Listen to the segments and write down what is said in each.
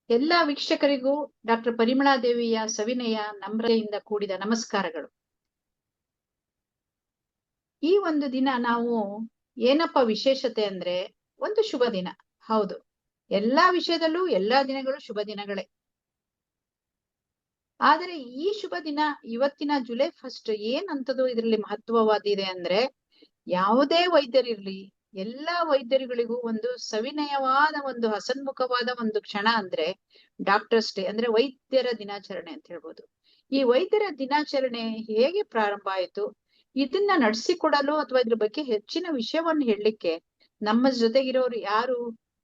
ಎಲ್ಲಾ ವೀಕ್ಷಕರಿಗೂ ಡಾಕ್ಟರ್ ಪರಿಮಳಾದೇವಿಯ ಸವಿನಯ ನಮ್ರತೆಯಿಂದ ಕೂಡಿದ ನಮಸ್ಕಾರಗಳು. ಈ ಒಂದು ದಿನ ನಾವು ಏನಪ್ಪ ವಿಶೇಷತೆ ಅಂದ್ರೆ ಒಂದು ಶುಭ ದಿನ. ಹೌದು, ಎಲ್ಲಾ ವಿಷಯದಲ್ಲೂ ಎಲ್ಲಾ ದಿನಗಳು ಶುಭ ದಿನಗಳೇ. ಆದರೆ ಈ ಶುಭ ದಿನ ಇವತ್ತಿನ ಜುಲೈ 1 ಏನಂತದ್ದು ಇದರಲ್ಲಿ ಮಹತ್ವವಾದಿದೆ ಅಂದ್ರೆ, ಯಾವುದೇ ವೈದ್ಯರಿರ್ಲಿ, ಎಲ್ಲಾ ವೈದ್ಯರುಗಳಿಗೂ ಒಂದು ಸವಿನಯವಾದ ಒಂದು ಹಸನ್ಮುಖವಾದ ಒಂದು ಕ್ಷಣ ಅಂದ್ರೆ ಡಾಕ್ಟರ್ಸ್ ಡೇ, ಅಂದ್ರೆ ವೈದ್ಯರ ದಿನಾಚರಣೆ ಅಂತ ಹೇಳ್ಬೋದು. ಈ ವೈದ್ಯರ ದಿನಾಚರಣೆ ಹೇಗೆ ಪ್ರಾರಂಭ ಆಯಿತು, ಇದನ್ನ ನಡೆಸಿಕೊಡಲು ಅಥವಾ ಇದ್ರ ಬಗ್ಗೆ ಹೆಚ್ಚಿನ ವಿಷಯವನ್ನು ಹೇಳಲಿಕ್ಕೆ ನಮ್ಮ ಜೊತೆಗಿರೋರು ಯಾರು,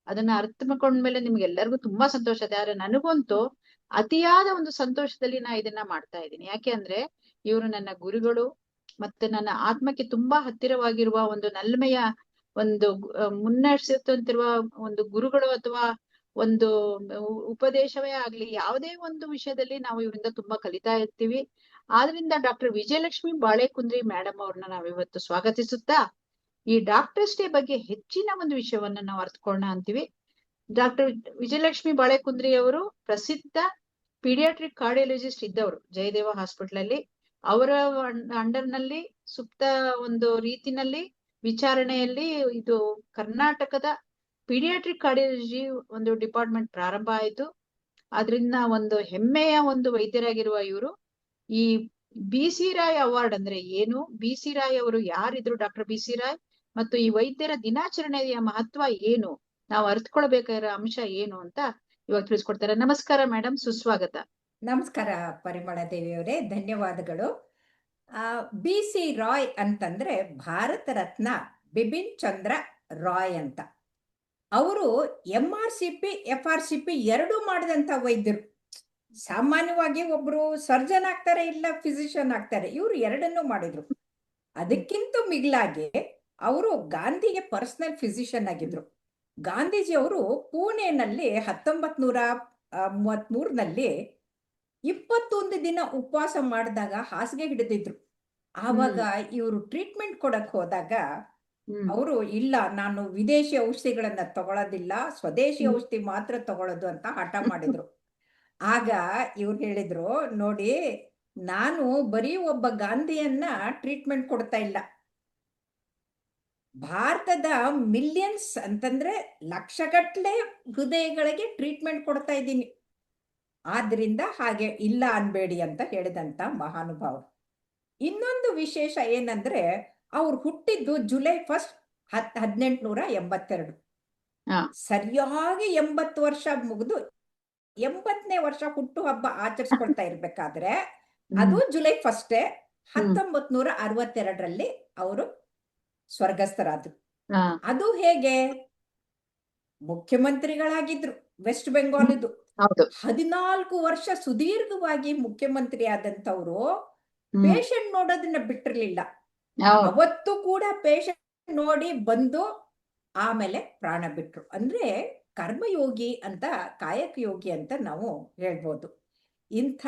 ಅದನ್ನ ಅರ್ಥ ಮಾಡ್ಕೊಂಡ್ಮೇಲೆ ನಿಮ್ಗೆಲ್ಲರಿಗೂ ತುಂಬಾ ಸಂತೋಷ ಇದೆ. ಆದ್ರೆ ನನಗಂತೂ ಅತಿಯಾದ ಒಂದು ಸಂತೋಷದಲ್ಲಿ ನಾ ಇದನ್ನ ಮಾಡ್ತಾ ಇದ್ದೀನಿ. ಯಾಕೆ ಅಂದ್ರೆ ಇವರು ನನ್ನ ಗುರುಗಳು, ಮತ್ತೆ ನನ್ನ ಆತ್ಮಕ್ಕೆ ತುಂಬಾ ಹತ್ತಿರವಾಗಿರುವ ಒಂದು ನಲ್ಮೆಯ ಒಂದು ಮುನ್ನಡೆಸುತ್ತಿರುವ ಒಂದು ಗುರುಗಳು, ಅಥವಾ ಒಂದು ಉಪದೇಶವೇ ಆಗ್ಲಿ, ಯಾವುದೇ ಒಂದು ವಿಷಯದಲ್ಲಿ ನಾವು ಇವರಿಂದ ತುಂಬಾ ಕಲಿತಾ ಇರ್ತೀವಿ. ಆದ್ರಿಂದ ಡಾಕ್ಟರ್ ವಿಜಯಲಕ್ಷ್ಮಿ ಬಾಳೆಕುಂದ್ರಿ ಮೇಡಮ್ ಅವ್ರನ್ನ ನಾವಿವತ್ತು ಸ್ವಾಗತಿಸುತ್ತಾ ಈ ಡಾಕ್ಟರ್ಸ್ ಡೇ ಬಗ್ಗೆ ಹೆಚ್ಚಿನ ಒಂದು ವಿಷಯವನ್ನ ನಾವು ಅರ್ಥಕೊಳ್ಳೋಣ ಅಂತೀವಿ. ಡಾಕ್ಟರ್ ವಿಜಯಲಕ್ಷ್ಮಿ ಬಾಳೆಕುಂದ್ರಿ ಅವರು ಪ್ರಸಿದ್ಧ ಪೀಡಿಯಾಟ್ರಿಕ್ ಕಾರ್ಡಿಯಾಲಜಿಸ್ಟ್ ಇದ್ದವರು ಜಯದೇವ ಹಾಸ್ಪಿಟಲ್ ಅಲ್ಲಿ. ಅವರ ಅಂಡರ್ ನಲ್ಲಿ ಸೂಕ್ತ ಒಂದು ರೀತಿನಲ್ಲಿ ವಿಚಾರಣೆಯಲ್ಲಿ ಇದು ಕರ್ನಾಟಕದ ಪೀಡಿಯಾಟ್ರಿಕ್ ಕಾರ್ಡಿಯಾಲಜಿ ಒಂದು ಡಿಪಾರ್ಟ್ಮೆಂಟ್ ಪ್ರಾರಂಭ ಆಯಿತು. ಅದರಿಂದ ಒಂದು ಹೆಮ್ಮೆಯ ಒಂದು ವೈದ್ಯರಾಗಿರುವ ಇವರು ಈ ಬಿ.ಸಿ. ರಾಯ್ ಅವಾರ್ಡ್ ಅಂದ್ರೆ ಏನು, ಬಿ.ಸಿ. ರಾಯ್ ಅವರು ಯಾರಿದ್ರು, ಡಾಕ್ಟರ್ ಬಿ.ಸಿ. ರಾಯ್, ಮತ್ತು ಈ ವೈದ್ಯರ ದಿನಾಚರಣೆಯ ಮಹತ್ವ ಏನು, ನಾವು ಅರ್ಥಕೊಳ್ಬೇಕಾಗಿರೋ ಅಂಶ ಏನು ಅಂತ ಇವಾಗ ತಿಳಿಸ್ಕೊಡ್ತಾರೆ. ನಮಸ್ಕಾರ ಮೇಡಮ್, ಸುಸ್ವಾಗತ. ನಮಸ್ಕಾರ ಪರಿಮಳ ದೇವಿಯವರೇ, ಧನ್ಯವಾದಗಳು. ಬಿ.ಸಿ. ರಾಯ್ ಅಂತಂದ್ರೆ ಭಾರತ ರತ್ನ ಬಿಪಿನ್ ಚಂದ್ರ ರಾಯ್ ಅಂತ. ಅವರು MRCP FRCP ಎರಡೂ ಮಾಡಿದಂತ ವೈದ್ಯರು. ಸಾಮಾನ್ಯವಾಗಿ ಒಬ್ರು ಸರ್ಜನ್ ಆಗ್ತಾರೆ, ಇಲ್ಲ ಫಿಸಿಷಿಯನ್ ಆಗ್ತಾರೆ, ಇವರು ಎರಡನ್ನೂ ಮಾಡಿದ್ರು. ಅದಕ್ಕಿಂತ ಮಿಗಿಲಾಗಿ ಅವರು ಗಾಂಧಿಗೆ ಪರ್ಸನಲ್ ಫಿಸಿಷಿಯನ್ ಆಗಿದ್ರು. ಗಾಂಧೀಜಿ ಅವರು ಪುಣೆನಲ್ಲಿ 1933ನಲ್ಲಿ 21 ದಿನ ಉಪವಾಸ ಮಾಡಿದಾಗ ಹಾಸಿಗೆ ಹಿಡಿದಿದ್ರು. ಆವಾಗ ಇವರು ಟ್ರೀಟ್ಮೆಂಟ್ ಕೊಡಕ್ ಹೋದಾಗ ಅವರು ಇಲ್ಲ, ನಾನು ವಿದೇಶಿ ಔಷಧಿಗಳನ್ನ ತಗೊಳ್ಳೋದಿಲ್ಲ, ಸ್ವದೇಶಿ ಔಷಧಿ ಮಾತ್ರ ತಗೊಳ್ಳೋದು ಅಂತ ಹಠ ಮಾಡಿದ್ರು. ಆಗ ಇವ್ರು ಹೇಳಿದ್ರು, ನೋಡಿ, ನಾನು ಬರೀ ಒಬ್ಬ ಗಾಂಧಿಯನ್ನ ಟ್ರೀಟ್ಮೆಂಟ್ ಕೊಡ್ತಾ ಇಲ್ಲ, ಭಾರತದ ಮಿಲಿಯನ್ಸ್ ಅಂತಂದ್ರೆ ಲಕ್ಷಗಟ್ಟಲೆ ಹೃದಯಗಳಿಗೆ ಟ್ರೀಟ್ಮೆಂಟ್ ಕೊಡ್ತಾ ಇದ್ದೀನಿ, ಆದ್ರಿಂದ ಹಾಗೆ ಇಲ್ಲ ಅನ್ಬೇಡಿ ಅಂತ ಹೇಳಿದಂತ ಮಹಾನುಭಾವ. ಇನ್ನೊಂದು ವಿಶೇಷ ಏನಂದ್ರೆ, ಅವ್ರು ಹುಟ್ಟಿದ್ದು ಜುಲೈ 1 1882. ಸರಿಯಾಗಿ 80 ವರ್ಷ ಮುಗಿದು 80ನೇ ವರ್ಷ ಹುಟ್ಟು ಹಬ್ಬ ಆಚರಿಸ್ಕೊಳ್ತಾ ಇರ್ಬೇಕಾದ್ರೆ ಅದು ಜುಲೈ 1 1962ರಲ್ಲಿ ಅವರು ಸ್ವರ್ಗಸ್ಥರಾದ್ರು. ಅದು ಹೇಗೆ? ಮುಖ್ಯಮಂತ್ರಿಗಳಾಗಿದ್ರು ವೆಸ್ಟ್ ಬೆಂಗಾಲಿದು. 14 ವರ್ಷ ಸುದೀರ್ಘವಾಗಿ ಮುಖ್ಯಮಂತ್ರಿ ಆದಂತವ್ರು ಪೇಷಂಟ್ ನೋಡೋದನ್ನ ಬಿಟ್ಟಿರ್ಲಿಲ್ಲ. ಅವತ್ತು ಕೂಡ ಪೇಷಂಟ್ ನೋಡಿ ಬಂದು ಆಮೇಲೆ ಪ್ರಾಣ ಬಿಟ್ರು. ಅಂದ್ರೆ ಕರ್ಮಯೋಗಿ ಅಂತ, ಕಾಯಕ ಯೋಗಿ ಅಂತ ನಾವು ಹೇಳ್ಬೋದು. ಇಂಥ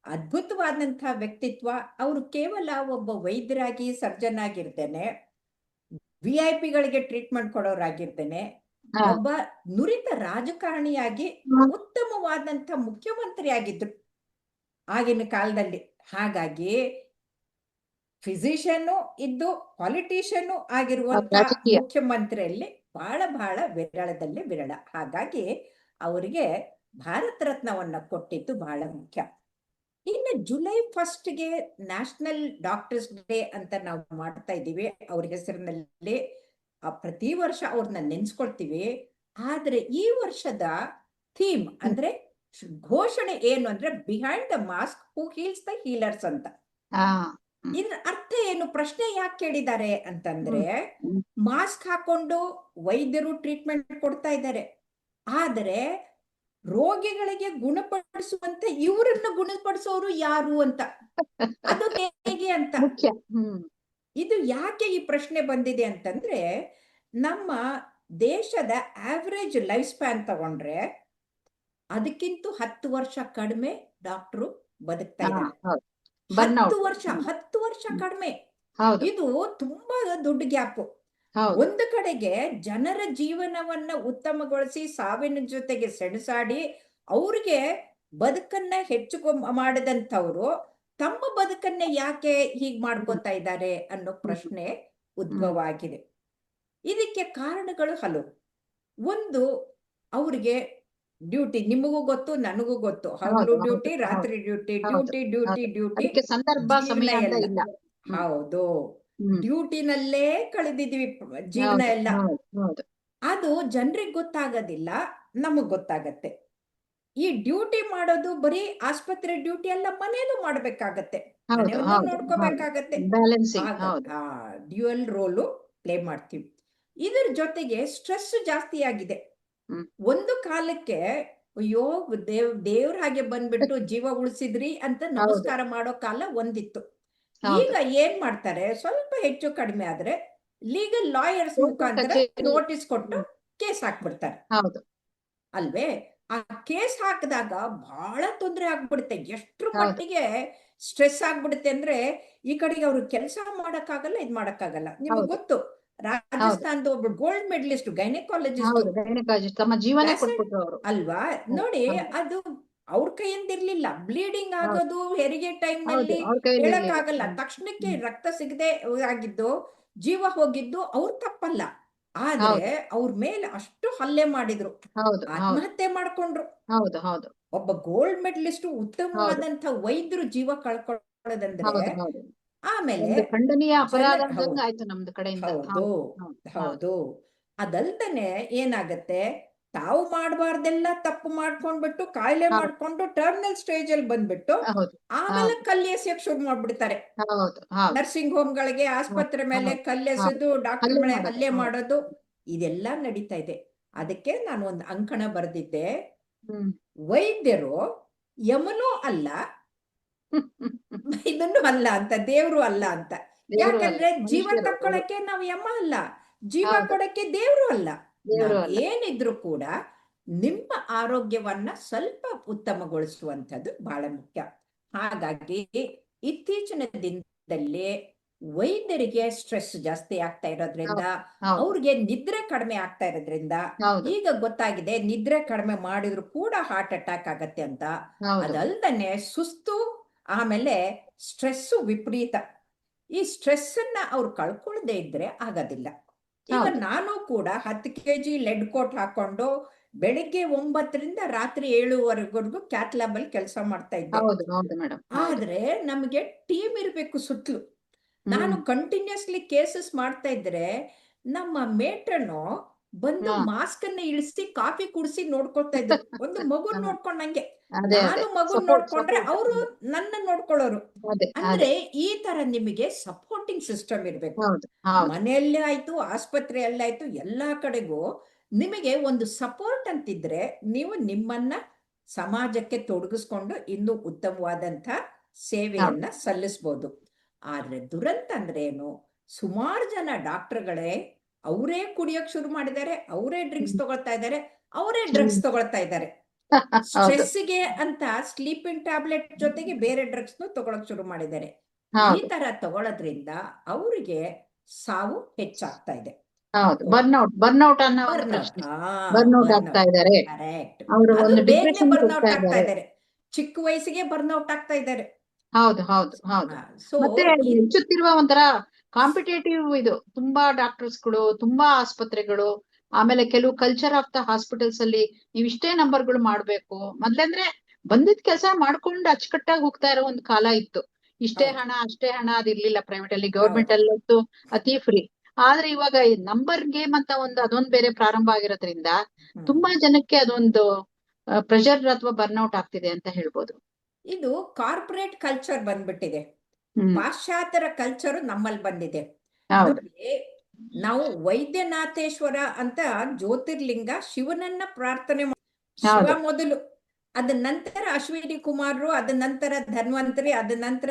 ಅದ್ಭುತವಾದಂಥ ವ್ಯಕ್ತಿತ್ವ. ಅವರು ಕೇವಲ ಒಬ್ಬ ವೈದ್ಯರಾಗಿ, ಸರ್ಜನ್ ಆಗಿರ್ತೇನೆ, VIP ಗಳಿಗೆ ಟ್ರೀಟ್ಮೆಂಟ್ ಕೊಡೋರಾಗಿರ್ತೇನೆ, ಒಬ್ಬ ನುರಿತ ರಾಜಕಾರಣಿಯಾಗಿ ಉತ್ತಮವಾದಂಥ ಮುಖ್ಯಮಂತ್ರಿ ಆಗಿದ್ರು ಆಗಿನ ಕಾಲದಲ್ಲಿ. ಹಾಗಾಗಿ ಫಿಸಿಷಿಯನ್ ಇದ್ದು ಪಾಲಿಟಿಷಿಯನ್ ಆಗಿರುವಂತ ಮುಖ್ಯಮಂತ್ರಿಯಲ್ಲಿ ಬಹಳ ವಿರಳದಲ್ಲಿ ವಿರಳ. ಹಾಗಾಗಿ ಅವರಿಗೆ ಭಾರತ ರತ್ನವನ್ನ ಕೊಟ್ಟಿದ್ದು ಬಹಳ ಮುಖ್ಯ. ಇನ್ನು ಜುಲೈ 1ಗೆ ನ್ಯಾಷನಲ್ ಡಾಕ್ಟರ್ಸ್ ಡೇ ಅಂತ ನಾವು ಮಾಡ್ತಾ ಇದ್ದೀವಿ. ಅವ್ರ ಹೆಸರಿನಲ್ಲಿ ಪ್ರತಿ ವರ್ಷ ಅವ್ರನ್ನ ನೆನ್ಸ್ಕೊಳ್ತೀವಿ. ಆದ್ರೆ ಈ ವರ್ಷದ ಥೀಮ್ ಅಂದ್ರೆ ಘೋಷಣೆ ಏನು ಅಂದ್ರೆ, behind the mask who heels the healers ಅಂತ. ಇದ್ರ ಅರ್ಥ ಏನು? ಪ್ರಶ್ನೆ ಯಾಕೆ ಕೇಳಿದ್ದಾರೆ ಅಂತಂದ್ರೆ, ಮಾಸ್ಕ್ ಹಾಕೊಂಡು ವೈದ್ಯರು ಟ್ರೀಟ್ಮೆಂಟ್ ಕೊಡ್ತಾ ಇದ್ದಾರೆ, ಆದರೆ ರೋಗಿಗಳಿಗೆ ಗುಣಪಡಿಸುವಂತ ಇವರನ್ನ ಗುಣಪಡಿಸೋರು ಯಾರು ಅಂತ, ಅದು ಹೇಗೆ ಅಂತ. ಇದು ಯಾಕೆ ಈ ಪ್ರಶ್ನೆ ಬಂದಿದೆ ಅಂತಂದ್ರೆ, ನಮ್ಮ ದೇಶದ ಆವರೇಜ್ ಲೈಫ್ ಸ್ಪ್ಯಾನ್ ತಗೊಂಡ್ರೆ ಅದಕ್ಕಿಂತ 10 ವರ್ಷ ಕಡಿಮೆ ಡಾಕ್ಟ್ರು ಬದುಕ್ತಾ ಇದ್ದಾರೆ. 10 ವರ್ಷ ಕಡಿಮೆ. ಇದು ತುಂಬಾ ದೊಡ್ಡ ಗ್ಯಾಪ್. ಒಂದು ಕಡೆಗೆ ಜನರ ಜೀವನವನ್ನ ಉತ್ತಮಗೊಳಿಸಿ ಸಾವಿನ ಜೊತೆಗೆ ಸೆಣಸಾಡಿ ಅವ್ರಿಗೆ ಬದುಕನ್ನ ಹೆಚ್ಚು ಮಾಡಿದಂಥವ್ರು ತಮ್ಮ ಬದುಕನ್ನ ಯಾಕೆ ಹೀಗ್ ಮಾಡ್ಕೋತಾ ಇದ್ದಾರೆ ಅನ್ನೋ ಪ್ರಶ್ನೆ ಉದ್ಭವ ಆಗಿದೆ. ಇದಕ್ಕೆ ಕಾರಣಗಳು ಹಲವು. ಒಂದು, ಅವ್ರಿಗೆ ಡ್ಯೂಟಿ, ನಿಮಗೂ ಗೊತ್ತು ನನಗೂ ಗೊತ್ತು, ಹಗಲು ಡ್ಯೂಟಿ, ರಾತ್ರಿ ಡ್ಯೂಟಿ, ಡ್ಯೂಟಿ ಡ್ಯೂಟಿ ಡ್ಯೂಟಿ, ಸಂದರ್ಭ ಜೀವನ ಸಮಯ ಅಂತ ಎಲ್ಲ. ಇಲ್ಲ. ಹೌದು, ಡ್ಯೂಟಿನಲ್ಲೇ ಕಳೆದಿದ್ವಿ ಜೀವನ ಎಲ್ಲ. ಅದು ಜನರಿಗೆ ಗೊತ್ತಾಗೋದಿಲ್ಲ, ನಮಗ್ ಗೊತ್ತಾಗತ್ತೆ. ಈ ಡ್ಯೂಟಿ ಮಾಡೋದು ಬರೀ ಆಸ್ಪತ್ರೆ ಡ್ಯೂಟಿ ಅಲ್ಲ, ಮನೇಲೂ ಮಾಡ್ಬೇಕಾಗತ್ತೆ, ಮನೆಯನ್ನು ನೋಡ್ಕೋಬೇಕಾಗತ್ತೆ. ಡ್ಯುಯಲ್ ರೋಲು ಪ್ಲೇ ಮಾಡ್ತೀವಿ. ಇದ್ರ ಜೊತೆಗೆ ಸ್ಟ್ರೆಸ್ ಜಾಸ್ತಿ ಆಗಿದೆ. ಒಂದು ಕಾಲಕ್ಕೆ ಅಯ್ಯೋ ದೇವ್ರ ಹಾಗೆ ಬಂದ್ಬಿಟ್ಟು ಜೀವ ಉಳಿಸಿದ್ರಿ ಅಂತ ನಮಸ್ಕಾರ ಮಾಡೋ ಕಾಲ ಒಂದಿತ್ತು. ಈಗ ಏನ್ ಮಾಡ್ತಾರೆ, ಸ್ವಲ್ಪ ಹೆಚ್ಚು ಕಡಿಮೆ ಆದ್ರೆ ಲೀಗಲ್ ಲಾಯರ್ಸ್ ಮುಖಾಂತರ ನೋಟಿಸ್ ಕೊಟ್ಟು ಕೇಸ್ ಹಾಕ್ಬಿಡ್ತಾರೆ ಅಲ್ವೇ? ಆ ಕೇಸ್ ಹಾಕಿದಾಗ ಬಹಳ ತೊಂದರೆ ಆಗ್ಬಿಡುತ್ತೆ. ಎಷ್ಟ್ರ ಮಟ್ಟಿಗೆ ಸ್ಟ್ರೆಸ್ ಆಗ್ಬಿಡುತ್ತೆ ಅಂದ್ರೆ, ಈ ಕಡೆಗೆ ಅವ್ರು ಕೆಲಸ ಮಾಡಕ್ಕಾಗಲ್ಲ, ಇದ್ ಮಾಡಕ್ಕಾಗಲ್ಲ. ನಿಮಗೆ ಗೊತ್ತು, ರಾಜಸ್ಥಾನದ ಒಬ್ರು ಗೋಲ್ಡ್ ಮೆಡಲಿಸ್ಟ್ ಗೈನಕಾಲಜಿಸ್ಟ್ ಅಲ್ವಾ? ನೋಡಿ, ಅದು ಅವ್ರ ಕೈಯಿಂದಿರ್ಲಿಲ್ಲ. ಬ್ಲೀಡಿಂಗ್ ಆಗೋದು ಹೆರಿಗೆ ಟೈಮ್ ನಲ್ಲಿ ಹೇಳಕ್ಕಾಗಲ್ಲ. ತಕ್ಷಣಕ್ಕೆ ರಕ್ತ ಸಿಗದೆ ಆಗಿದ್ದು, ಜೀವ ಹೋಗಿದ್ದು ಅವ್ರ ತಪ್ಪಲ್ಲ. ಆದ್ರೆ ಅವ್ರ ಮೇಲೆ ಅಷ್ಟು ಹಲ್ಲೆ ಮಾಡಿದ್ರು, ಆತ್ಮಹತ್ಯೆ ಮಾಡ್ಕೊಂಡ್ರು. ಒಬ್ಬ ಗೋಲ್ಡ್ ಮೆಡಲಿಸ್ಟ್, ಉತ್ತಮವಾದಂತ ವೈದ್ಯರು ಜೀವ ಕಳ್ಕೊಳ್ಳೋದಂದ್ರೆ ಆಮೇಲೆ ಖಂಡನೀಯ ಅಪರಾಧ ಆಯ್ತು ನಮ್ದು ಕಡೆಯಿಂದ. ಹೌದು. ಅದಲ್ದನೆ ಏನಾಗತ್ತೆ, ತಾವು ಮಾಡಬಾರ್ದೆಲ್ಲ ತಪ್ಪು ಮಾಡ್ಕೊಂಡ್ಬಿಟ್ಟು ಕಾಯಿಲೆ ಮಾಡ್ಕೊಂಡು ಟರ್ಮಿನಲ್ ಸ್ಟೇಜ್ ಅಲ್ಲಿ ಬಂದ್ಬಿಟ್ಟು ಆಮೇಲೆ ಕಲ್ಲೆಸೆಯಕ್ ಶುರು ಮಾಡ್ಬಿಡ್ತಾರೆ. ನರ್ಸಿಂಗ್ ಹೋಮ್ ಗಳಿಗೆ, ಆಸ್ಪತ್ರೆ ಮೇಲೆ ಕಲ್ಲೆಸೆದು ಡಾಕ್ಟರ್ ಮೇಲೆ ಹಲ್ಲೆ ಮಾಡೋದು, ಇದೆಲ್ಲ ನಡೀತಾ ಇದೆ. ಅದಕ್ಕೆ ನಾನು ಒಂದು ಅಂಕಣ ಬರೆದಿದ್ದೆ, ವೈದ್ಯರು ಯಮನೂ ಅಲ್ಲ, ಇದನ್ನು ಅಲ್ಲ ಅಂತ, ದೇವ್ರು ಅಲ್ಲ ಅಂತ. ಯಾಕಂದ್ರೆ ಜೀವ ತಕ್ಕೊಳಕ್ಕೆ ನಾವು ಯಮ ಅಲ್ಲ, ಜೀವ ಕೊಡಕ್ಕೆ ದೇವ್ರು ಅಲ್ಲ. ಏನಿದ್ರು ಕೂಡ ನಿಮ್ಮ ಆರೋಗ್ಯವನ್ನ ಸ್ವಲ್ಪ ಉತ್ತಮಗೊಳಿಸುವಂಥದ್ದು ಬಹಳ ಮುಖ್ಯ. ಹಾಗಾಗಿ ಇತ್ತೀಚಿನ ದಿನದಲ್ಲಿ ವೈದ್ಯರಿಗೆ ಸ್ಟ್ರೆಸ್ ಜಾಸ್ತಿ ಆಗ್ತಾ ಇರೋದ್ರಿಂದ, ಅವ್ರಿಗೆ ನಿದ್ರೆ ಕಡಿಮೆ ಆಗ್ತಾ ಇರೋದ್ರಿಂದ, ಈಗ ಗೊತ್ತಾಗಿದೆ ನಿದ್ರೆ ಕಡಿಮೆ ಮಾಡಿದ್ರು ಕೂಡ ಹಾರ್ಟ್ ಅಟ್ಯಾಕ್ ಆಗತ್ತೆ ಅಂತ. ಅದಲ್ದನೆ ಸುಸ್ತು, ಆಮೇಲೆ ಸ್ಟ್ರೆಸ್ ವಿಪರೀತ. ಈ ಸ್ಟ್ರೆಸ್ ಅನ್ನ ಅವ್ರು ಕಳ್ಕೊಳ್ಳದೆ ಇದ್ರೆ ಆಗೋದಿಲ್ಲ. ಈಗ ನಾನು ಕೂಡ 10 kg ಲೆಡ್ ಕೋಟ್ ಹಾಕೊಂಡು ಬೆಳಿಗ್ಗೆ 9ರಿಂದ ರಾತ್ರಿ 7ವರೆಗೂ ಕ್ಯಾತ್ ಲ್ಯಾಬ್ ಅಲ್ಲಿ ಕೆಲಸ ಮಾಡ್ತಾ ಇದ್ದೆ. ಆದ್ರೆ ನಮ್ಗೆ ಟೀಮ್ ಇರ್ಬೇಕು ಸುತ್ತಲೂ. ನಾನು ಕಂಟಿನ್ಯೂಸ್ಲಿ ಕೇಸಸ್ ಮಾಡ್ತಾ ಇದ್ರೆ ನಮ್ಮ ಮೇಟ್ರನ್ನು ಬಂದು ಮಾಸ್ಕ್ ಅನ್ನ ಇಳಿಸಿ ಕಾಫಿ ಕುಡಿಸಿ ನೋಡ್ಕೊಳ್ತಾ ಇದ್ರು. ಒಂದು ಮಗು ನೋಡ್ಕೊಂಡಂಗೆ, ನಾನು ಮಗು ನೋಡ್ಕೊಂಡ್ರೆ ಅವರು ನನ್ನ ನೋಡ್ಕೊಳ್ಳೋರು. ಅಂದ್ರೆ ಈ ತರ ನಿಮಗೆ ಸಪೋರ್ಟಿಂಗ್ ಸಿಸ್ಟಮ್ ಇರ್ಬೇಕು. ಮನೆಯಲ್ಲೇ ಆಯ್ತು, ಆಸ್ಪತ್ರೆಯಲ್ಲಾಯ್ತು, ಎಲ್ಲಾ ಕಡೆಗೂ ನಿಮಗೆ ಒಂದು ಸಪೋರ್ಟ್ ಅಂತಿದ್ರೆ ನೀವು ನಿಮ್ಮನ್ನ ಸಮಾಜಕ್ಕೆ ತೊಡಗಿಸ್ಕೊಂಡು ಇನ್ನೂ ಉತ್ತಮವಾದಂತ ಸೇವೆಯನ್ನ ಸಲ್ಲಿಸ್ಬೋದು. ಆದ್ರೆ ದುರಂತ ಅಂದ್ರೆ ಏನು, ಸುಮಾರು ಜನ ಡಾಕ್ಟರ್ಗಳೇ ಅವರೇ ಕುಡಿಯೋಕ್ ಶುರು ಮಾಡಿದ್ದಾರೆ, ಅವರೇ ಡ್ರಿಂಕ್ಸ್ ತಗೊಳ್ತಾ ಇದ್ದಾರೆ, ಅವರೇ ಡ್ರಗ್ಸ್ ತಗೊಳ್ತಾ ಇದ್ದಾರೆ. ಸ್ಟ್ರೆಸ್ಗೆ ಅಂತ ಸ್ಲೀಪಿಂಗ್ ಟ್ಯಾಬ್ಲೆಟ್ ಜೊತೆಗೆ ಬೇರೆ ಡ್ರಗ್ಸ್ ತಗೊಳಕ್ ಶುರು ಮಾಡಿದ್ದಾರೆ. ಈ ತರ ತಗೊಳ್ಳೋದ್ರಿಂದ ಅವರಿಗೆ ಸಾವು ಹೆಚ್ಚಾಗ್ತಾ ಇದೆ. ಬರ್ನೌಟ್ ಆಗ್ತಾ ಇದ್ದಾರೆ. ಚಿಕ್ಕ ವಯಸ್ಸಿಗೆ ಬರ್ನೌಟ್ ಆಗ್ತಾ ಇದ್ದಾರೆ. ಹೌದು. ಮತ್ತೆ ಹೆಚ್ಚುತ್ತಿರುವ ಒಂಥರ ಕಾಂಪಿಟೇಟಿವ್ ಇದು, ತುಂಬಾ ಡಾಕ್ಟರ್ಸ್ಗಳು, ತುಂಬಾ ಆಸ್ಪತ್ರೆಗಳು, ಆಮೇಲೆ ಕೆಲವು ಕಲ್ಚರ್ ಆಫ್ ದ ಹಾಸ್ಪಿಟಲ್ಸ್ ಅಲ್ಲಿ ನೀವಿಷ್ಟೇ ನಂಬರ್ಗಳು ಮಾಡ್ಬೇಕು. ಮೊದ್ಲಂದ್ರೆ ಬಂದಿದ್ ಕೆಲಸ ಮಾಡ್ಕೊಂಡು ಅಚ್ಚುಕಟ್ಟಾಗಿ ಹೋಗ್ತಾ ಇರೋ ಒಂದು ಕಾಲ ಇತ್ತು. ಇಷ್ಟೇ ಹಣ ಅಷ್ಟೇ ಹಣ ಅದಿರ್ಲಿಲ್ಲ ಪ್ರೈವೇಟ್ ಅಲ್ಲಿ. ಗೌರ್ಮೆಂಟ್ ಅಲ್ಲಂತೂ ಅತಿ ಫ್ರೀ. ಆದ್ರೆ ಇವಾಗ ನಂಬರ್ ಗೇಮ್ ಅಂತ ಅದೊಂದು ಬೇರೆ ಪ್ರಾರಂಭ ಆಗಿರೋದ್ರಿಂದ ತುಂಬಾ ಜನಕ್ಕೆ ಅದೊಂದು ಪ್ರೆಷರ್ ಅಥವಾ ಬರ್ನ್ಔಟ್ ಆಗ್ತಿದೆ ಅಂತ ಹೇಳ್ಬೋದು. ಇದು ಕಾರ್ಪೊರೇಟ್ ಕಲ್ಚರ್ ಬಂದ್ಬಿಟ್ಟಿದೆ. ಪಾಶ್ಚಾತ್ಯರ ಕಲ್ಚರ್ ನಮ್ಮಲ್ಲಿ ಬಂದಿದೆ. ನಾವು ವೈದ್ಯನಾಥೇಶ್ವರ ಅಂತ ಜ್ಯೋತಿರ್ಲಿಂಗ ಶಿವನನ್ನ ಪ್ರಾರ್ಥನೆ ಶಿವ ಮೊದಲು, ಅದ ನಂತರ ಅಶ್ವಿನಿ ಕುಮಾರರು, ಅದ ನಂತರ ಧನ್ವಂತರಿ, ಅದ ನಂತರ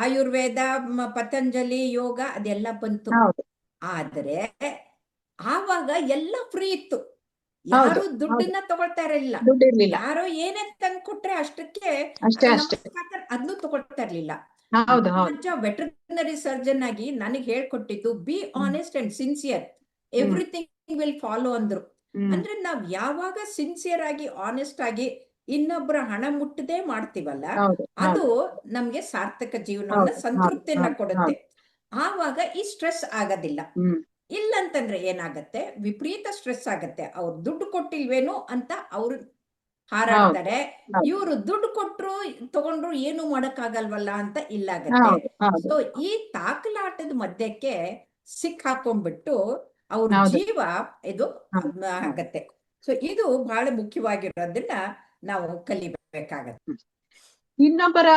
ಆಯುರ್ವೇದ, ಪತಂಜಲಿ, ಯೋಗ ಅದೆಲ್ಲ ಬಂತು. ಆದ್ರೆ ಆವಾಗ ಎಲ್ಲ ಫ್ರೀ ಇತ್ತು, ಯಾರು ದುಡ್ಡನ್ನ ತಗೊಳ್ತಾ ಇರಲಿಲ್ಲ. ಯಾರೋ ಏನೇ ತಂದು ಕೊಟ್ರೆ ಅಷ್ಟಕ್ಕೆ ಅದನ್ನು ತಗೊಳ್ತಾ ಇರ್ಲಿಲ್ಲ. ವೆಟರ್ನರಿ ಸರ್ಜನ್ ಆಗಿ ನನಗೆ ಹೇಳ್ಕೊಟ್ಟಿದ್ದು, be honest and sincere, everything will follow ಅಂದ್ರು. ಅಂದ್ರೆ ನಾವ್ ಯಾವಾಗ ಸಿನ್ಸಿಯರ್ ಆಗಿ ಆನೆಸ್ಟ್ ಆಗಿ ಇನ್ನೊಬ್ಬರ ಹಣ ಮುಟ್ಟದೆ ಮಾಡ್ತೀವಲ್ಲ, ಹೌದು ಅದು ಹೌದು ನಮ್ಗೆ ಸಾರ್ಥಕ ಜೀವನವನ್ನ ಹೌದು ಹೌದು ಸಂತೃಪ್ತಿಯನ್ನ ಹೌದು ಕೊಡುತ್ತೆ. ಹೌದು ಆವಾಗ ಈ ಸ್ಟ್ರೆಸ್ ಆಗೋದಿಲ್ಲ. ಹ್ಮ್ ಇಲ್ಲಂತಂದ್ರೆ ಏನಾಗತ್ತೆ, ವಿಪರೀತ ಸ್ಟ್ರೆಸ್ ಆಗತ್ತೆ. ಅವ್ರು ದುಡ್ಡು ಕೊಟ್ಟಿಲ್ವೇನೋ ಅಂತ ಅವ್ರು ಹೌದು ಹಾರಾಡ್ತಾರೆ. ಹೌದು ಇವರು ದುಡ್ಡು ಕೊಟ್ರು ತಗೊಂಡ್ರು ಏನು ಮಾಡಕ್ಕಾಗಲ್ವಲ್ಲ ಅಂತ ಇಲ್ಲಾಗತ್ತೆ. ಹೌದು ಹೌದು ಸೊ ಈ ತಾಕಲಾಟದ ಮಧ್ಯಕ್ಕೆ ಸಿಕ್ಕಾಕೊಂಡ್ಬಿಟ್ಟು ಅವ್ರ ಹೌದು ಜೀವ ಇದು ಹೌದು ಹೌದು ಆಗತ್ತೆ. ಸೊ ಇದು ಬಹಳ ಮುಖ್ಯವಾಗಿರೋದನ್ನ ನಾವು ಕಲಿಬೇಕಾಗತ್ತೆ. ಇನ್ನೊಬ್ಬರ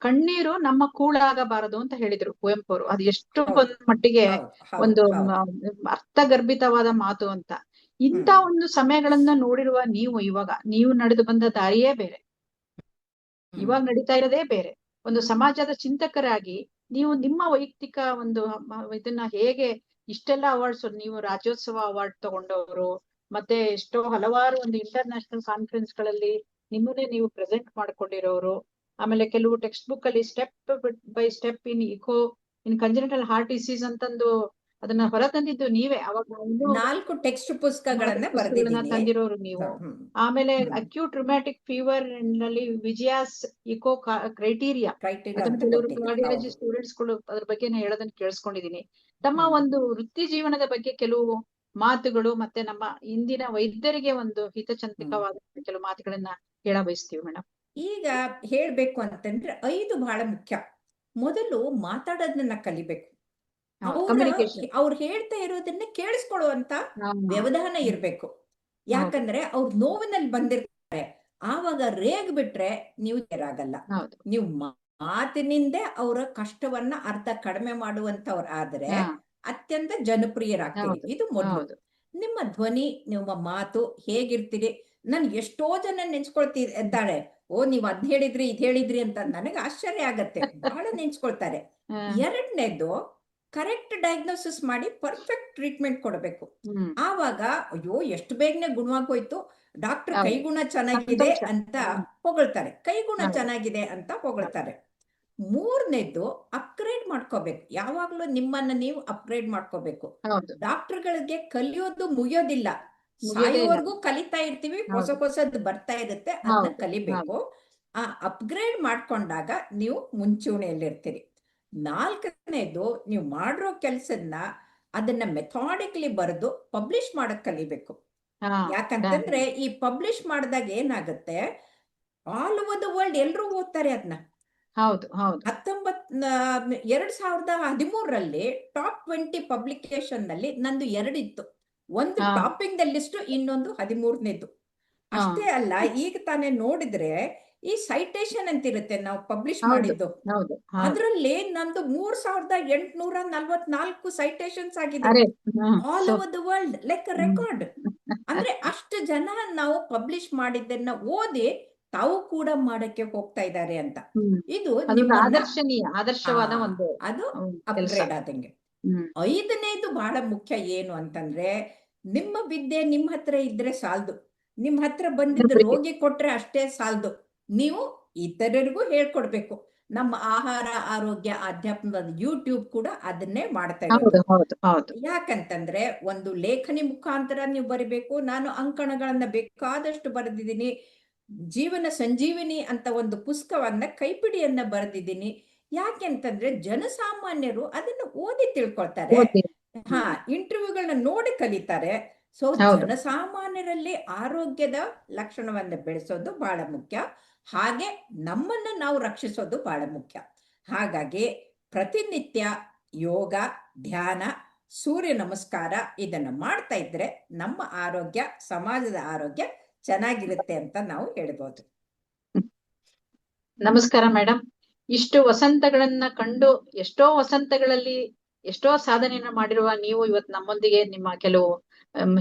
ಕಣ್ಣೀರು ನಮ್ಮ ಕೂಳಾಗಬಾರದು ಅಂತ ಹೇಳಿದ್ರು ಕುವೆಂಪು ಅವರು. ಅದು ಎಷ್ಟು ಹೌದು ಒಂದು ಮಟ್ಟಿಗೆ ಹೌದು ಹೌದು ಒಂದು ಹೌದು. ಅರ್ಥಗರ್ಭಿತವಾದ ಮಾತು ಅಂತ. ಇಂಥ ಹ್ಮ್ ಒಂದು ಸಮಯಗಳನ್ನ ನೋಡಿರುವ ನೀವು, ಇವಾಗ ನೀವು ನಡೆದು ಬಂದ ದಾರಿಯೇ ಬೇರೆ, ಹ್ಮ್ ಇವಾಗ ನಡೀತಾ ಇರೋದೇ ಬೇರೆ. ಒಂದು ಸಮಾಜದ ಚಿಂತಕರಾಗಿ ನೀವು ನಿಮ್ಮ ವೈಯಕ್ತಿಕ ಒಂದು ಇದನ್ನ ಹೇಗೆ ಇಷ್ಟೆಲ್ಲ ಅವಾರ್ಡ್ಸ್, ನೀವು ರಾಜ್ಯೋತ್ಸವ ಅವಾರ್ಡ್ ತಗೊಂಡವರು, ಮತ್ತೆ ಎಷ್ಟೋ ಹಲವಾರು ಒಂದು ಇಂಟರ್ನ್ಯಾಷನಲ್ ಕಾನ್ಫರೆನ್ಸ್ ಗಳಲ್ಲಿ ನಿಮ್ಮನ್ನೇ ನೀವು ಪ್ರೆಸೆಂಟ್ ಮಾಡ್ಕೊಂಡಿರೋರು, ಆಮೇಲೆ ಕೆಲವು ಟೆಕ್ಸ್ಟ್ ಬುಕ್ ಅಲ್ಲಿ step by step in echo in congenital heart disease ಅಂತಂದು ಅದನ್ನ ಹೊರತಂದಿದ್ದು ನೀವೇ. ಅವಾಗ ಇನ್ನೂ 4 ಟೆಕ್ಸ್ಟ್ ಪುಸ್ತಕಗಳನ್ನ ಪುಸ್ತಕಗಳನ್ನ ಬರೆದಿದ್ದೀನಿ. ತಂದಿರೋರು ನೀವು. ಹ್ಮ್ ಆಮೇಲೆ ಹ್ಮ್ ಅಕ್ಯೂಟ್ ರುಮ್ಯಾಟಿಕ್ ಫೀವರ್ ನಲ್ಲಿ ವಿಜಯಾಸ್ ಇಕೋ ಕ್ರೈಟೀರಿಯಾ, ಕ್ರೈಟೀರಿಯಾ ಅದನ್ನ ಅಂತ ಕೆಲವರು ಕೊಟ್ಟಿದ್ದೀನಿ. ಕಾರ್ಡಿಯಾಲಜಿ ಹೌದು. ಸ್ಟೂಡೆಂಟ್ಸ್ ಗಳು ಅದ್ರ ಬಗ್ಗೆ ಹೇಳೋದನ್ನ ಕೇಳಿಸ್ಕೊಂಡಿದೀನಿ. ತಮ್ಮ ಹ್ಮ್ ಒಂದು ವೃತ್ತಿ ಜೀವನದ ಬಗ್ಗೆ ಕೆಲವು ಮಾತುಗಳು, ಮತ್ತೆ ನಮ್ಮ ಇಂದಿನ ವೈದ್ಯರಿಗೆ ಒಂದು ಹ್ಮ್ ಹಿತಚಿಂತಕವಾದ ಕೆಲವು ಮಾತುಗಳನ್ನ ಹೇಳ ಬಯಸ್ತೀವಿ ಮೇಡಮ್. ಈಗ ಹೇಳ್ಬೇಕು ಅಂತಂದ್ರೆ 5 ಬಹಳ ಮುಖ್ಯ. ಮೊದಲು ಮಾತಾಡೋದನ್ನ ಕಲಿಬೇಕು. ಕಮ್ಯುನಿಕೇಶನ್. ಅವ್ರು ಹೇಳ್ತಾ ಇರೋದನ್ನ ಕೇಳಿಸ್ಕೊಳ್ಳುವಂತ ವ್ಯವಧಾನ ಇರ್ಬೇಕು. ಯಾಕಂದ್ರೆ ಅವ್ರ ನೋವಿನಲ್ಲಿ ಬಂದಿರ್ತಾರೆ. ಆವಾಗ ರೇಗ್ ಬಿಟ್ರೆ ನೀವು ಆಗಲ್ಲ. ಹೌದು ನೀವು ಮಾತಿನಿಂದ ಅವರ ಕಷ್ಟವನ್ನ ಅರ್ಧ ಕಡಿಮೆ ಮಾಡುವಂತವ್ರು ಆದ್ರೆ ಅತ್ಯಂತ ಜನಪ್ರಿಯರಾಗ್ತೀರಿ. ಹೌದು ಇದು ಮೊದಲು. ಹೌದು ನಿಮ್ಮ ಧ್ವನಿ, ನಿಮ್ಮ ಮಾತು ಹೇಗಿರ್ತೀರಿ. ನನ್ ಎಷ್ಟೋ ಜನ ನೆನ್ಸ್ಕೊಳ್ತಿದ್ದಾರೆ, ಓ ನೀವ್ ಅದ್ ಹೇಳಿದ್ರಿ ಇದ್ ಹೇಳಿದ್ರಿ ಅಂತ. ನನಗೆ ಆಶ್ಚರ್ಯ ಆಗತ್ತೆ, ಬಹಳ ನೆನ್ಸ್ಕೊಳ್ತಾರೆ. ಎರಡನೇದು, ಕರೆಕ್ಟ್ ಡಯಾಗ್ನೋಸಿಸ್ ಮಾಡಿ ಪರ್ಫೆಕ್ಟ್ ಟ್ರೀಟ್ಮೆಂಟ್ ಕೊಡಬೇಕು. ಹ್ಮ್ ಆವಾಗ ಅಯ್ಯೋ ಎಷ್ಟು ಬೇಗನೆ ಗುಣವಾಗೋಯ್ತು, ಡಾಕ್ಟರ್ ಹೌದು ಕೈಗುಣ ಚೆನ್ನಾಗಿದೆ ಸಂತೋಷ. ಅಂತ ಹೊಗಳ್ತಾರೆ, ಕೈಗುಣ ಹೌದು ಚೆನ್ನಾಗಿದೆ ಅಂತ ಹೊಗಳ್ತಾರೆ. ಮೂರನೇದು, ಅಪ್ಗ್ರೇಡ್ ಮಾಡ್ಕೋಬೇಕು. ಯಾವಾಗ್ಲೂ ನಿಮ್ಮನ್ನ ನೀವು ಅಪ್ಗ್ರೇಡ್ ಮಾಡ್ಕೋಬೇಕು. ಹೌದು ಡಾಕ್ಟರ್ಗಳಿಗೆ ಕಲಿಯೋದು ಮುಗಿಯೋದಿಲ್ಲ, ಮುಗಿಯೋದೇ ಇಲ್ಲ. ಸಾಯೋವರೆಗೂ ಕಲಿತಾ ಇರ್ತೀವಿ. ಹೊಸ ಹೌದು ಹೊಸದು ಬರ್ತಾ ಇರುತ್ತೆ, ಅದನ್ನ ಹೌದು ಕಲಿಬೇಕು. ಆ ಅಪ್ಗ್ರೇಡ್ ಮಾಡ್ಕೊಂಡಾಗ ನೀವು ಮುಂಚೂಣಿಯಲ್ಲಿರ್ತೀರಿ. ನಾಲ್ಕನೇದು, ನೀವು ಮಾಡಿರೋ ಕೆಲ್ಸನ್ನ ಅದನ್ನ ಮೆಥಾಡಿಕಲಿ ಬರೆದು ಪಬ್ಲಿಷ್ ಮಾಡಕ್ ಕಲಿಬೇಕು. ಯಾಕಂತಂದ್ರೆ ಈ ಪಬ್ಲಿಷ್ ಮಾಡಿದಾಗ ಏನಾಗುತ್ತೆ, ಆಲ್ ಓವರ್ ದ ವರ್ಲ್ಡ್ ಎಲ್ರೂ ಓದ್ತಾರೆ ಅದನ್ನ. ಹೌದು ಹೌದು 2013ರಲ್ಲಿ ಟಾಪ್ 20 ಪಬ್ಲಿಕೇಶನ್ ನಲ್ಲಿ ನಂದು 2 ಇತ್ತು. ಒಂದು ಟಾಪಿಂಗ್ ದ ಲಿಸ್ಟ್, ಇನ್ನೊಂದು 13ನೇದು. ಅಷ್ಟೇ ಅಲ್ಲ, ಈಗ ತಾನೇ ನೋಡಿದ್ರೆ ಈ ಸೈಟೇಷನ್ ಅಂತಿರುತ್ತೆ ನಾವು ಪಬ್ಲಿಷ್ ಮಾಡಿದ್ದು, ಅದರಲ್ಲಿ ನಂದು 3844 ಸೈಟೇಷನ್ಸ್ ಆಗಿದೆ all over the world, like a record. ಅಂದ್ರೆ ಅಷ್ಟು ಜನ ನಾವು ಪಬ್ಲಿಷ್ ಮಾಡಿದ್ದನ್ನ ಓದಿ ತಾವು ಕೂಡ ಮಾಡಕ್ಕೆ ಹೋಗ್ತಾ ಇದ್ದಾರೆ ಅಂತ. ಇದು ಆದರ್ಶವಾದ ಒಂದು ಅದು ಅಪ್ಗ್ರೇಡ್ ಆದಂಗೆ. 5ನೇದು ಬಹಳ ಮುಖ್ಯ. ಏನು ಅಂತಂದ್ರೆ, ನಿಮ್ಮ ವಿದ್ಯೆ ನಿಮ್ಮ ಹತ್ರ ಇದ್ರೆ ಸಾಲದು, ನಿಮ್ಮ ಹತ್ರ ಬಂದಿದ್ದ ರೋಗಿ ಕೊಟ್ರೆ ಅಷ್ಟೇ ಸಾಲದು, ನೀವು ಇತರರಿಗೂ ಹೇಳ್ಕೊಡ್ಬೇಕು. ನಮ್ಮ ಆಹಾರ ಆರೋಗ್ಯ ಅಧ್ಯಾತ್ಮದ ಯೂಟ್ಯೂಬ್ ಕೂಡ ಅದನ್ನೇ ಮಾಡ್ತಾ ಇರೋದು. ಯಾಕಂತಂದ್ರೆ ಒಂದು ಲೇಖನಿ ಮುಖಾಂತರ ನೀವು ಬರಿಬೇಕು. ನಾನು ಅಂಕಣಗಳನ್ನ ಬೇಕಾದಷ್ಟು ಬರೆದಿದ್ದೀನಿ. ಜೀವನ ಸಂಜೀವಿನಿ ಅಂತ ಒಂದು ಪುಸ್ತಕವನ್ನ, ಕೈಪಿಡಿಯನ್ನ ಬರೆದಿದ್ದೀನಿ. ಯಾಕೆಂತಂದ್ರೆ ಜನಸಾಮಾನ್ಯರು ಅದನ್ನ ಓದಿ ತಿಳ್ಕೊಳ್ತಾರೆ, ಇಂಟರ್ವ್ಯೂಗಳನ್ನ ನೋಡಿ ಕಲಿತಾರೆ. ಸೊ ಜನಸಾಮಾನ್ಯರಲ್ಲಿ ಆರೋಗ್ಯದ ಲಕ್ಷಣವನ್ನ ಬೆಳೆಸೋದು ಬಹಳ ಮುಖ್ಯ. ಹಾಗೆ ನಮ್ಮನ್ನ ನಾವು ರಕ್ಷಿಸೋದು ಬಹಳ ಮುಖ್ಯ. ಹಾಗಾಗಿ ಪ್ರತಿನಿತ್ಯ ಯೋಗ, ಧ್ಯಾನ, ಸೂರ್ಯ ನಮಸ್ಕಾರ ಇದನ್ನ ಮಾಡ್ತಾ ಇದ್ರೆ ನಮ್ಮ ಆರೋಗ್ಯ, ಸಮಾಜದ ಆರೋಗ್ಯ ಚೆನ್ನಾಗಿರುತ್ತೆ ಅಂತ ನಾವು ಹೇಳ್ಬೋದು. ನಮಸ್ಕಾರ ಮೇಡಮ್. ಇಷ್ಟು ವಸಂತಗಳನ್ನ ಕಂಡು, ಎಷ್ಟೋ ವಸಂತಗಳಲ್ಲಿ ಎಷ್ಟೋ ಸಾಧನೆಯನ್ನ ಮಾಡಿರುವ ನೀವು ಇವತ್ತು ನಮ್ಮೊಂದಿಗೆ ನಿಮ್ಮ ಕೆಲವು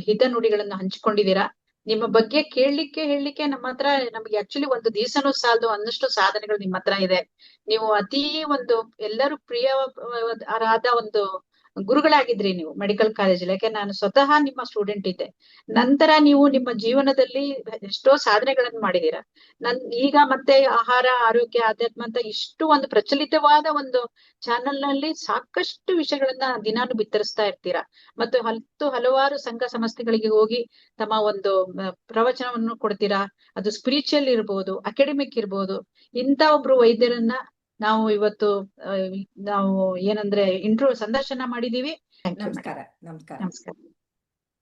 ಹಿತ ನುಡಿಗಳನ್ನು ಹಂಚಿಕೊಂಡಿದ್ದೀರಾ. ನಿಮ್ಮ ಬಗ್ಗೆ ಹೇಳಲಿಕ್ಕೆ ನಮ್ಮ ಹತ್ರ, ನಮ್ಗೆ ಆಕ್ಚುಲಿ ಒಂದು ದಿವಸನೂ ಸಾಲದು ಅನ್ನಷ್ಟು ಸಾಧನೆಗಳು ನಿಮ್ಮ ಹತ್ರ ಇದೆ. ನೀವು ಅತೀ ಒಂದು ಎಲ್ಲರೂ ಪ್ರಿಯವಾದ ಒಂದು ಗುರುಗಳಾಗಿದ್ರಿ ನೀವು ಮೆಡಿಕಲ್ ಕಾಲೇಜಲ್ಲಿ. ಯಾಕೆ ನಾನು ಸ್ವತಃ ನಿಮ್ಮ ಸ್ಟೂಡೆಂಟ್ ಇದ್ದೆ. ನಂತರ ನೀವು ನಿಮ್ಮ ಜೀವನದಲ್ಲಿ ಎಷ್ಟೋ ಸಾಧನೆಗಳನ್ನು ಮಾಡಿದೀರಾ. ಈಗ ಮತ್ತೆ ಆಹಾರ, ಆರೋಗ್ಯ, ಆಧ್ಯಾತ್ಮ ಅಂತ ಇಷ್ಟು ಒಂದು ಪ್ರಚಲಿತವಾದ ಒಂದು ಚಾನೆಲ್ ನಲ್ಲಿ ಸಾಕಷ್ಟು ವಿಷಯಗಳನ್ನ ದಿನಾನು ಬಿತ್ತರಿಸ್ತಾ ಇರ್ತೀರಾ. ಮತ್ತು ಹಲವಾರು ಸಂಘ ಸಂಸ್ಥೆಗಳಿಗೆ ಹೋಗಿ ತಮ್ಮ ಒಂದು ಪ್ರವಚನವನ್ನು ಕೊಡ್ತೀರಾ. ಅದು ಸ್ಪಿರಿಚುವಲ್ ಇರ್ಬೋದು, ಅಕಾಡೆಮಿಕ್ ಇರ್ಬೋದು. ಇಂಥ ಒಬ್ರು ವೈದ್ಯರನ್ನ ನಾವು ಇವತ್ತು ನಾವು ಏನಂದ್ರೆ ಸಂದರ್ಶನ ಮಾಡಿದೀವಿ. ನಮಸ್ಕಾರ. ನಮಸ್ಕಾರ. ನಮಸ್ಕಾರ.